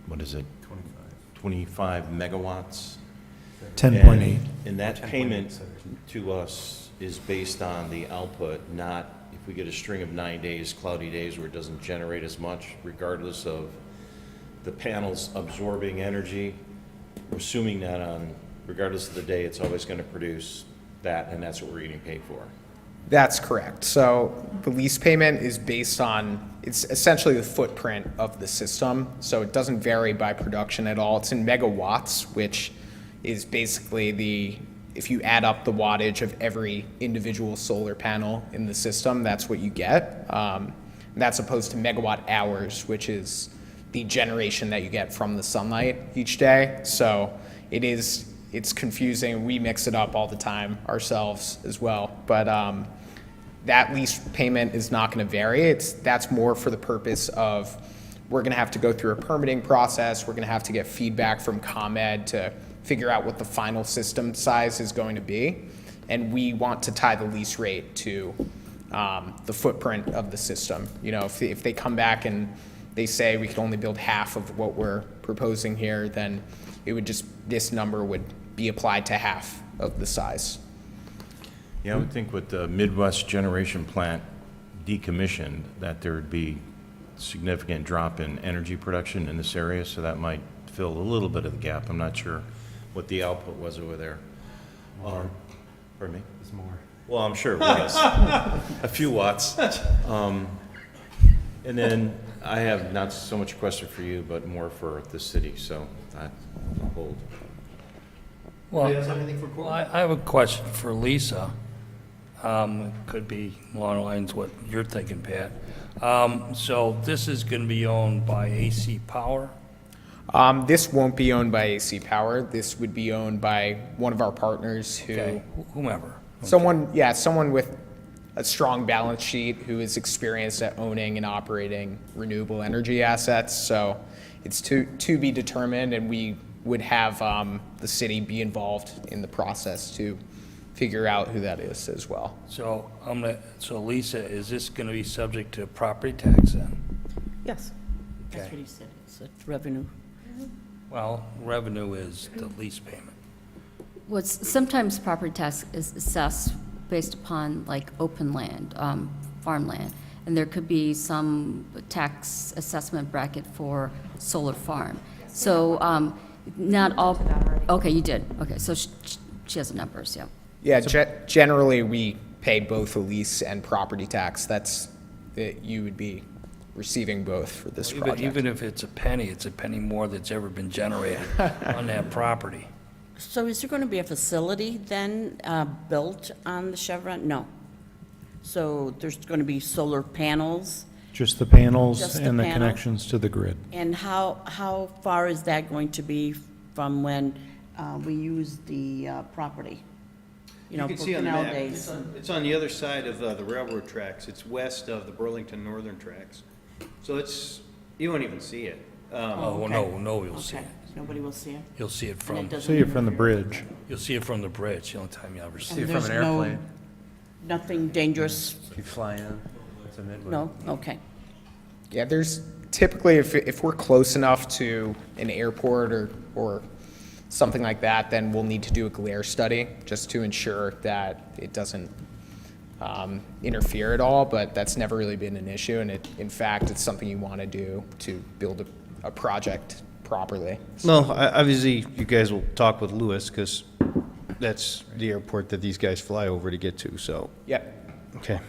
what is it? 25 megawatts? 10.8. And that payment to us is based on the output, not if we get a string of 9 days, cloudy days where it doesn't generate as much, regardless of the panels absorbing energy. We're assuming that regardless of the day, it's always going to produce that, and that's what we're getting paid for. That's correct. So the lease payment is based on, it's essentially the footprint of the system. So it doesn't vary by production at all. It's in megawatts, which is basically if you add up the wattage of every individual solar panel in the system, that's what you get. And that's opposed to megawatt hours, which is the generation that you get from the sunlight each day. So it's confusing. We mix it up all the time ourselves as well. But that lease payment is not going to vary. That's more for the purpose of we're going to have to go through a permitting process. We're going to have to get feedback from ComEd to figure out what the final system size is going to be. And we want to tie the lease rate to the footprint of the system. If they come back and they say we could only build half of what we're proposing here, then this number would be applied to half of the size. Yeah, I would think with the Midwest Generation Plant decommissioned, that there would be significant drop in energy production in this area, so that might fill a little bit of the gap. I'm not sure what the output was over there. Pardon me? It's more. Well, I'm sure it was. A few watts. And then I have not so much a question for you, but more for the city, so I'll hold. Well, Anybody else have anything for Cory? I have a question for Lisa. It could be along the lines what you're thinking, Pat. So this is going to be owned by AC Power? This won't be owned by AC Power. This would be owned by one of our partners Okay, whomever. someone with a strong balance sheet who is experienced at owning and operating renewable energy assets. So it's to be determined, and we would have the city be involved in the process to figure out who that is as well. So so Lisa, is this going to be subject to property tax then? Yes, that's Okay. what he said, it's a revenue. Well, revenue is the lease payment. Sometimes property tax is assessed based upon like open land, farmland, and there could be some tax assessment bracket for solar farm. So not all, okay, you did, okay, so she has the numbers, yeah. Yeah, generally, we pay both a lease and property tax. You would be receiving both for this project. Even if it's a penny more that's ever been generated on that property. So is there going to be a facility then built on the Chevron? No. So there's going to be solar panels? Just the panels Just the and the panels? connections to the grid. And how far is that going to be from when we use the property? You know, can for see on the canal map, days. it's on the other side of the railroad tracks. It's west of the Burlington Northern tracks. So you won't even see it. Oh, okay. no, you'll see Okay, it. nobody will see it? You'll see it And from, it doesn't See it from the interfere? bridge. you'll see it from the bridge, the only time you ever see And it. it from there's an airplane. Nothing dangerous? You fly in, it's a Midway. No? Okay. Yeah, there's typically, if we're close enough to an airport or something like that, then we'll need to do a glare study just to ensure that it doesn't interfere at all, but that's never really been an issue, and in fact, it's something you want to do to build a project properly. Well, obviously, you guys will talk with Lewis, because that's the airport that these guys fly over to get to, so, Yep. okay.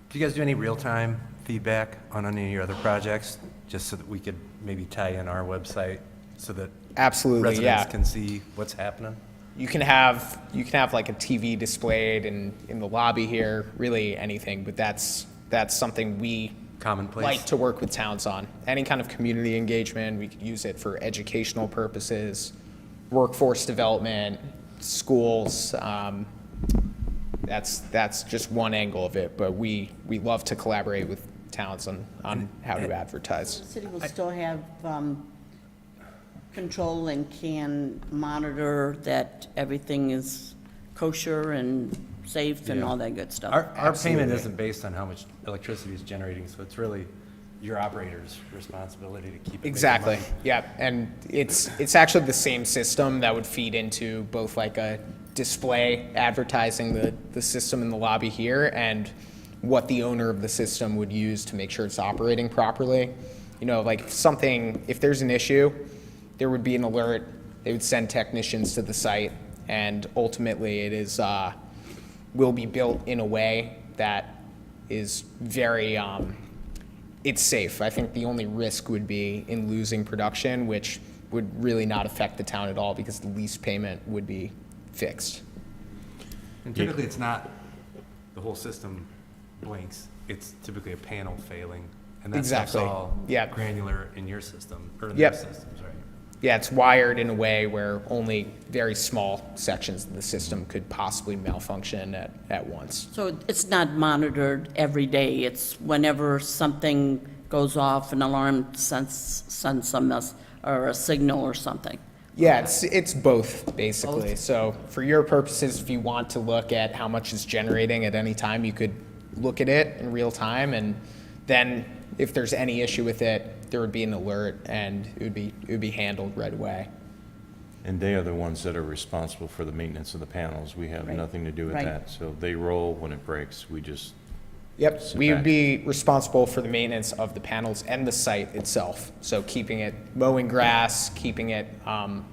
Do you guys do any real-time feedback on any of your other projects, just so that we could maybe tie in our website so that Absolutely, yeah. residents can see what's happening? You can have like a TV displayed in the lobby here, really anything, but that's something we Commonplace? like to work with towns on. Any kind of community engagement, we could use it for educational purposes, workforce development, schools. That's just one angle of it, but we love to collaborate with towns on how to advertise. The city will still have control and can monitor that everything is kosher and safe and all that good stuff. Our payment Absolutely. isn't based on how much electricity is generating, so it's really your operator's responsibility to keep it making Exactly, money. yeah, and it's actually the same system that would feed into both like a display advertising the system in the lobby here and what the owner of the system would use to make sure it's operating properly. You know, like if there's an issue, there would be an alert, they would send technicians to the site, and ultimately it will be built in a way that is very, it's safe. I think the only risk would be in losing production, which would really not affect the town at all because the lease payment would be fixed. And typically, it's not the whole system blinks, it's typically a panel failing, and that stuff's Exactly. all Yeah. granular in your system, or in Yep. their systems, right? Yeah, it's wired in a way where only very small sections of the system could possibly malfunction at once. So it's not monitored every day, it's whenever something goes off, an alarm sends or a signal or something? Yeah, it's both, basically. Both? So for your purposes, if you want to look at how much it's generating at any time, you could look at it in real time, and then if there's any issue with it, there would be an alert and it would be handled right away. And they are the ones that are responsible for the maintenance of the panels. We have Right. nothing to do with Right. that. So they roll when it breaks. We just, Yep, Sit we would back. be responsible for the maintenance of the panels and the site itself. So keeping it, mowing grass, keeping it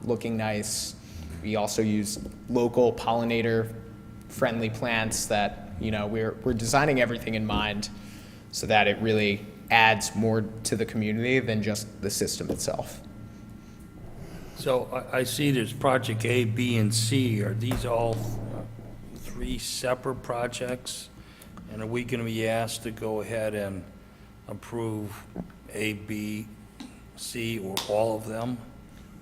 looking nice. We also use local pollinator-friendly plants that, we're designing everything in mind so that it really adds more to the community than just the system itself. So I see there's project A, B, and C. Are these all three separate projects? And are we going to be asked to go ahead and approve A, B, C, or all of them?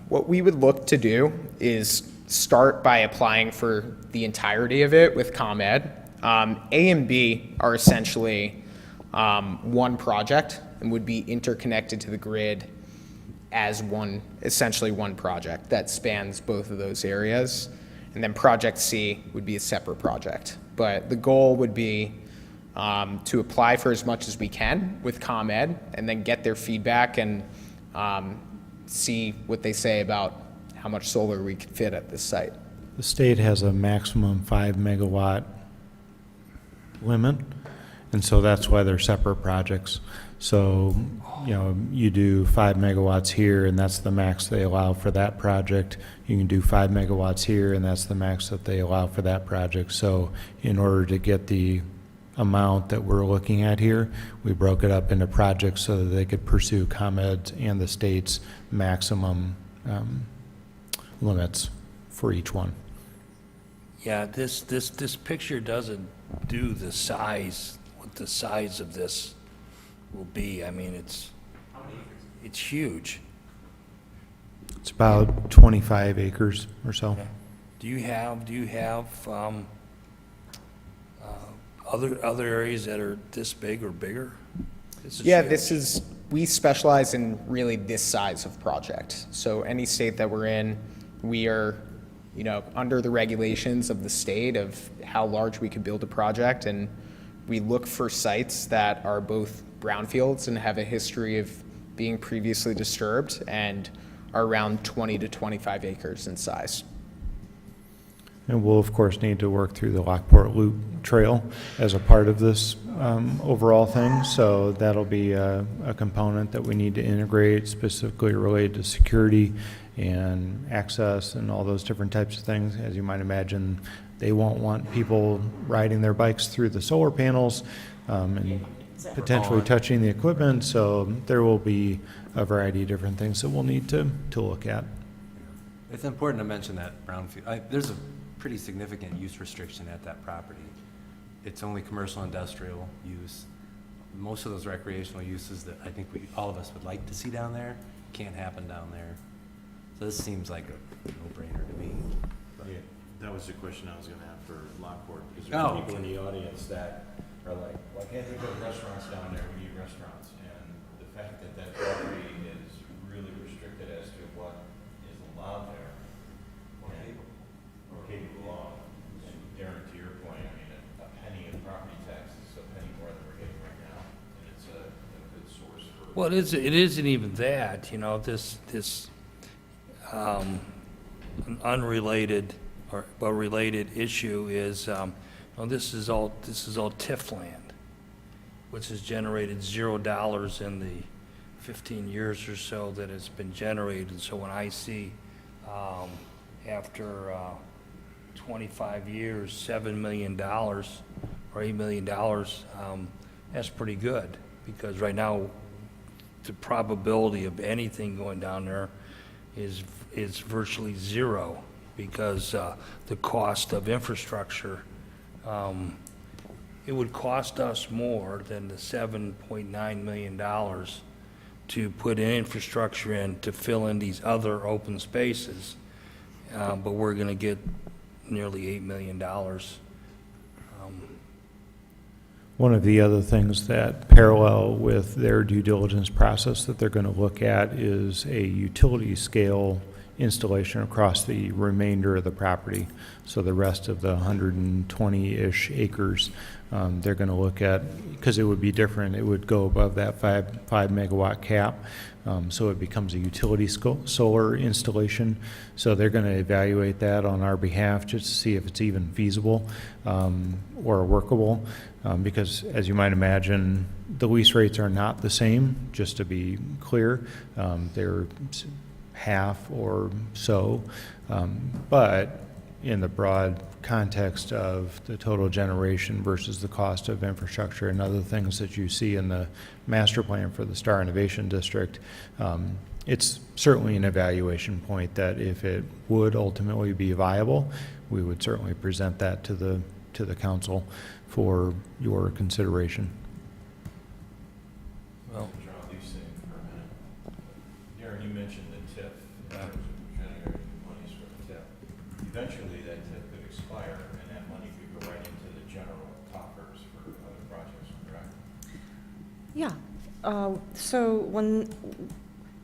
What we would look to do is start by applying for the entirety of it with ComEd. A and B are essentially one project and would be interconnected to the grid as essentially one project that spans both of those areas. And then project C would be a separate project. But the goal would be to apply for as much as we can with ComEd and then get their feedback and see what they say about how much solar we could fit at this site. The state has a maximum 5 megawatt limit, and so that's why they're separate projects. So, you do 5 megawatts here, and that's the max they allow for that project. You can do 5 megawatts here, and that's the max that they allow for that project. So in order to get the amount that we're looking at here, we broke it up into projects so that they could pursue ComEd and the state's maximum limits for each one. Yeah, this picture doesn't do the size, what the size of this will be. I mean, it's huge. It's about 25 acres or so. Do you have other areas that are this big or bigger? Yeah, huge. we specialize in really this size of project. So any state that we're in, we are, under the regulations of the state of how large we could build a project, and we look for sites that are both brownfields and have a history of being previously disturbed and are around 20 to 25 acres in size. And we'll, of course, need to work through the Lockport Loop Trail as a part of this overall thing. So that'll be a component that we need to integrate, specifically related to security and access and all those different types of things. As you might imagine, they won't want people riding their bikes through the solar panels and potentially touching the equipment. So there will be a variety of different things that we'll need to look at. It's important to mention that brownfield, there's a pretty significant use restriction at that property. It's only commercial industrial use. Most of those recreational uses that I think all of us would like to see down there can't happen down there. So this seems like a no-brainer to me. yeah, that was the question I was gonna have for Lockport, because Oh, there's people in the audience that are like, why can't they put restaurants down there? We need restaurants. And the fact that that property is really restricted as to what is allowed there. Or capable of. And Darren, to your point, I mean, a penny in property tax is a penny more than we're getting right now. And it's a good source for. Well, it isn't even that, an unrelated but related issue is, this is all TIF land, which has generated $0 in the 15 years or so that it's been generated. So when I see, after 25 years, $7 million or $8 million, that's pretty good, because right now, the probability of anything going down there is virtually zero, because the cost of infrastructure, it would cost us more than the $7.9 million to put in infrastructure in to fill in these other open spaces, but we're going to get nearly $8 million. One of the other things that parallel with their due diligence process that they're going to look at is a utility scale installation across the remainder of the property. So the rest of the 120-ish acres, they're going to look at, because it would be different, it would go above that 5 megawatt cap. So it becomes a utility solar installation. So they're going to evaluate that on our behalf just to see if it's even feasible or workable. Because as you might imagine, the lease rates are not the same, just to be clear. They're half or so. But in the broad context of the total generation versus the cost of infrastructure and other things that you see in the master plan for the Star Innovation District, it's certainly an evaluation point that if it would ultimately be viable, we would certainly present that to the council for your consideration. Well, John, these things for a minute. Darren, you mentioned the TIF, in terms of generating monies for the TIF. Eventually, that TIF could expire, and that money could go right into the general coffers for other projects, correct? Yeah. So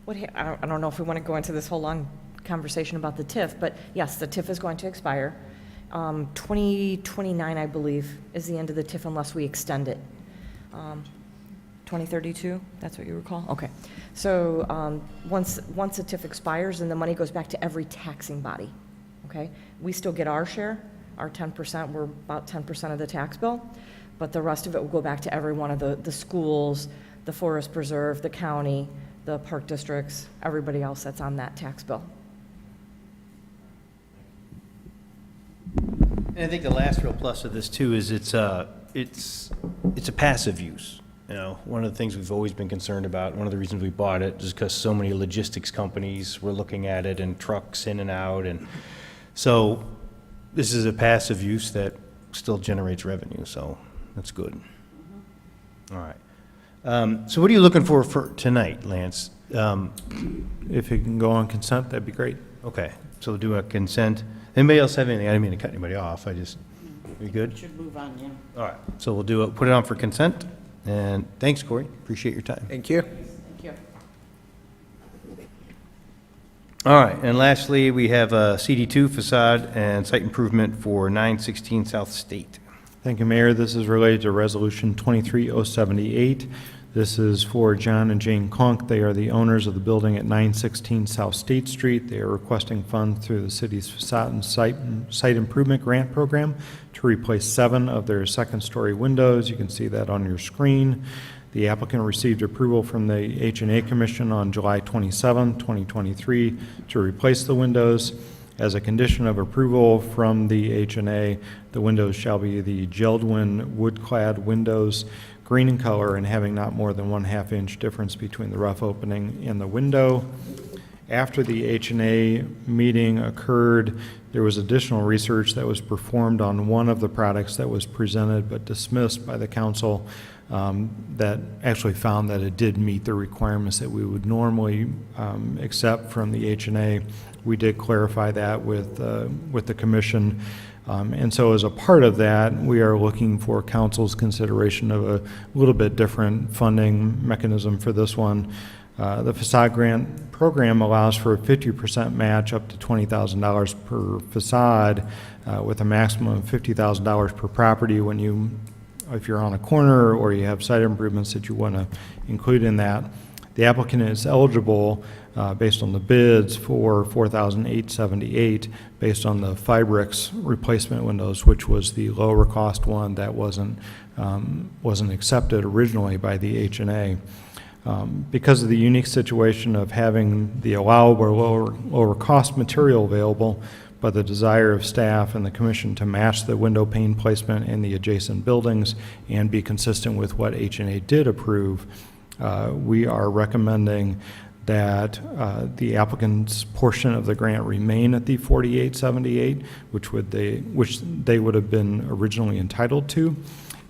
I don't know if we want to go into this whole long conversation about the TIF, but yes, the TIF is going to expire. 2029, I believe, is the end of the TIF unless we extend it. 2032, that's what you recall? Okay. So once the TIF expires, then the money goes back to every taxing body, okay? We still get our share, our 10%, we're about 10% of the tax bill, but the rest of it will go back to every one of the schools, the forest preserve, the county, the park districts, everybody else that's on that tax bill. And I think the last real plus of this too is it's a passive use. You know, one of the things we've always been concerned about, one of the reasons we bought it is because so many logistics companies were looking at it and trucks in and out. And so this is a passive use that still generates revenue. So that's good. All right. So what are you looking for tonight, Lance? If it can go on consent, that'd be great. Okay. So we'll do a consent. Anybody else have anything? I didn't mean to cut anybody off. We good? Should move on, yeah. All right. So we'll put it on for consent. And thanks, Corey. Appreciate your time. Thank you. Thank you. All right, and lastly, we have a CD2 facade and site improvement for 916 South State. Thank you, Mayor. This is related to Resolution 23078. This is for John and Jane Conk. They are the owners of the building at 916 South State Street. They are requesting funds through the city's facade and site improvement grant program to replace 7 of their second-story windows. You can see that on your screen. The applicant received approval from the H&A Commission on July 27, 2023 to replace the windows. As a condition of approval from the H&A, the windows shall be the Geldwin wood-clad windows, green in color and having not more than 1/2 inch difference between the rough opening and the window. After the H&A meeting occurred, there was additional research that was performed on one of the products that was presented but dismissed by the council that actually found that it did meet the requirements that we would normally accept from the H&A. We did clarify that with the commission. And so as a part of that, we are looking for council's consideration of a little bit different funding mechanism for this one. The facade grant program allows for a 50% match up to $20,000 per facade with a maximum of $50,000 per property if you're on a corner or you have site improvements that you want to include in that. The applicant is eligible based on the bids for $4,878 based on the Fibrix replacement windows, which was the lower cost one that wasn't accepted originally by the H&A. Because of the unique situation of having the allowable lower cost material available, but the desire of staff and the commission to match the window pane placement in the adjacent buildings and be consistent with what H&A did approve, we are recommending that the applicant's portion of the grant remain at the $4,878, which they would have been originally entitled to,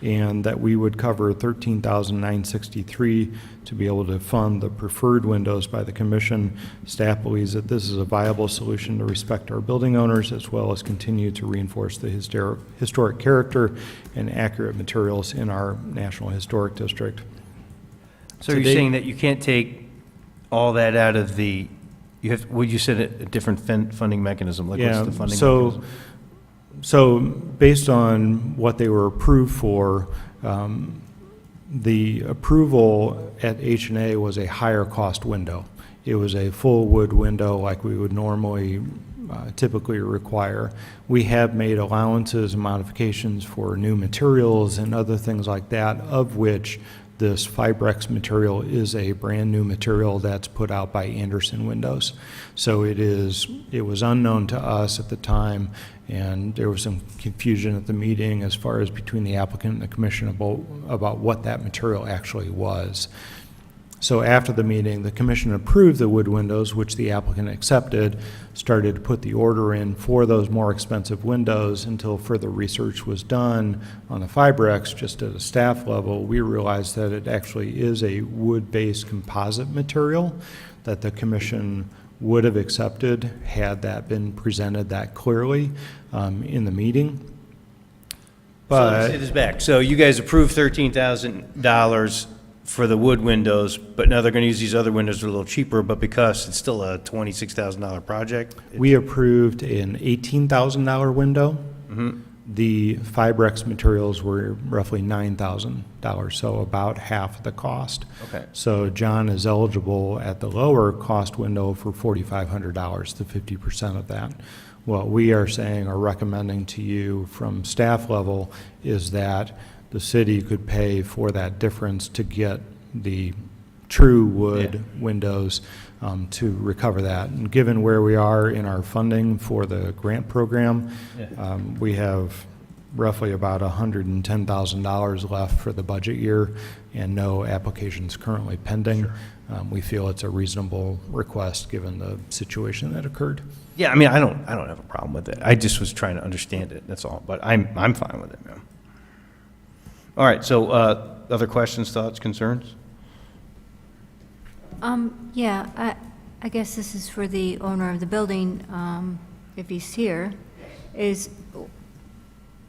and that we would cover $13,963 to be able to fund the preferred windows by the commission. Staff believes that this is a viable solution to respect our building owners as well as continue to reinforce the historic character and accurate materials in our National Historic District. So you're saying that you can't take all that out of the You have, well, you said a different funding mechanism, like what's the funding mechanism? So based on what they were approved for, the approval at H&A was a higher cost window. It was a full wood window like we would normally typically require. We have made allowances and modifications for new materials and other things like that, of which this Fibrex material is a brand-new material that's put out by Anderson Windows. So it was unknown to us at the time, and there was some confusion at the meeting as far as between the applicant and the commission about what that material actually was. So after the meeting, the commission approved the wood windows, which the applicant accepted, started to put the order in for those more expensive windows until further research was done on the Fibrex. Just at a staff level, we realized that it actually is a wood-based composite material that the commission would have accepted had that been presented that clearly in the meeting. So let me say this back. So you guys approved $13,000 for the wood windows, but now they're going to use these other windows that are a little cheaper, but because it's still a $26,000 project? We approved an $18,000 window. The Fibrex materials were roughly $9,000, so about half the cost. Okay. So John is eligible at the lower cost window for $4,500, to 50% of that. What we are saying or recommending to you from staff level is that the city could pay for that difference to get the true wood windows to recover that. And given where we are in our funding for the grant program, we have roughly about $110,000 left for the budget year and no applications currently pending. We feel it's a reasonable request given the situation that occurred. Yeah, I mean, I don't have a problem with it. I just was trying to understand it, that's all. But I'm fine with it, man. All right, so other questions, thoughts, concerns? Yeah, I guess this is for the owner of the building, if he's here,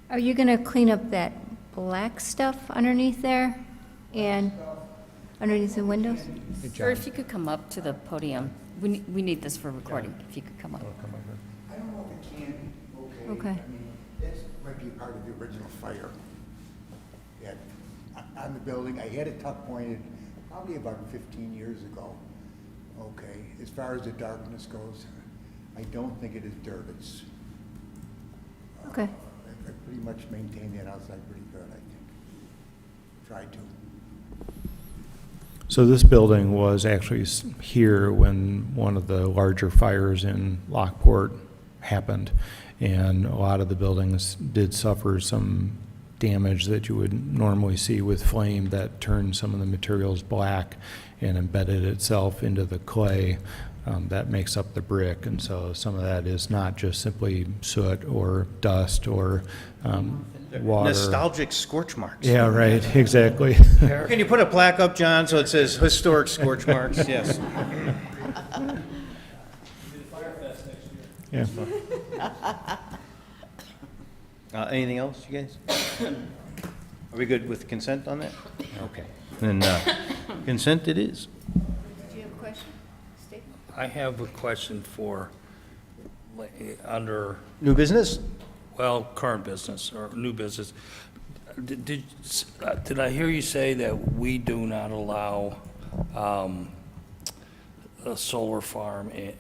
are you gonna clean up that black stuff underneath there and underneath the windows? Sir, if you could come up to the podium. We need this for recording, if you could come up. I don't know if it can be, Okay. I mean, this might be part of the original fire. On the building, I had it tuck pointed probably about 15 years ago. Okay, as far as the darkness goes, I don't think it is dirt, it's. Okay. I pretty much maintained that outside pretty good, I think. Tried to. So this building was actually here when one of the larger fires in Lockport happened, and a lot of the buildings did suffer some damage that you would normally see with flame that turned some of the materials black and embedded itself into the clay that makes up the brick. And so some of that is not just simply soot or dust or water. Nostalgic scorch marks. Yeah, right, exactly. Can you put a plaque up, John, so it says historic scorch marks? Yes. Yeah. Anything else, you guys? Are we good with consent on that? Okay. Then consent it is. Do you have a question, Steve? I have a question for, under, New business? well, current business or new business. Did I hear you say that we do not allow a solar farm? It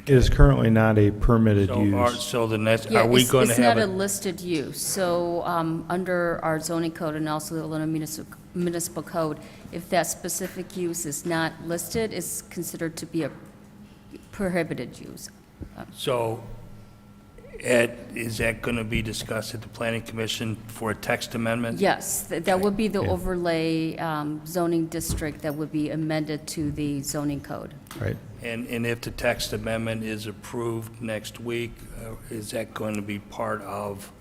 is currently not a permitted use. So the next, Yeah, are we going to It's have not a it? listed use, so under our zoning code and also the Illinois Municipal Code, if that specific use is not listed, it's considered to be a prohibited use. So, Ed, is that going to be discussed at the planning commission for a text amendment? Yes, that would be the overlay zoning district that would be amended to the zoning code. Right. And if the text amendment is approved next week, is that going to be part of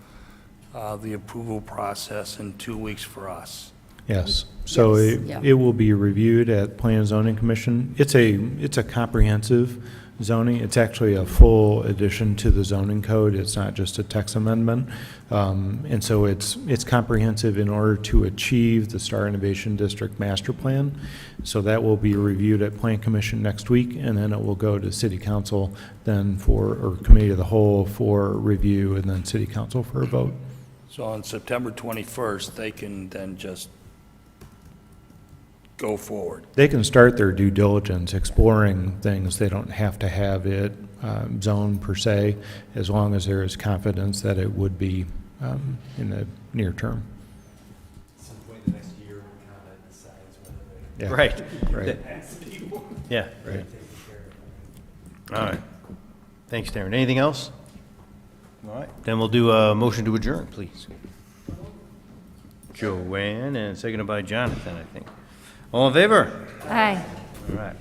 the approval process in 2 weeks for us? Yes. So Yes, yeah. it will be reviewed at Plan and Zoning Commission. It's a comprehensive zoning. It's actually a full addition to the zoning code. It's not just a text amendment. And so it's comprehensive in order to achieve the Star Innovation District Master Plan. So that will be reviewed at Plan Commission next week, and then it will go to City Council then or Committee of the Whole for review, and then City Council for a vote. So on September 21st, they can then just go forward. They can start their due diligence exploring things. They don't have to have it zoned per se, as long as there is confidence that it would be in the near term. At some point in the next year, ComEd decides whether they. Yeah. Right. Right. Yeah, right. All right. Thanks, Darren. Anything else? All right, then we'll do a motion to adjourn, please. Joanne, and seconded by Jonathan, I think. All in favor? Aye. All right.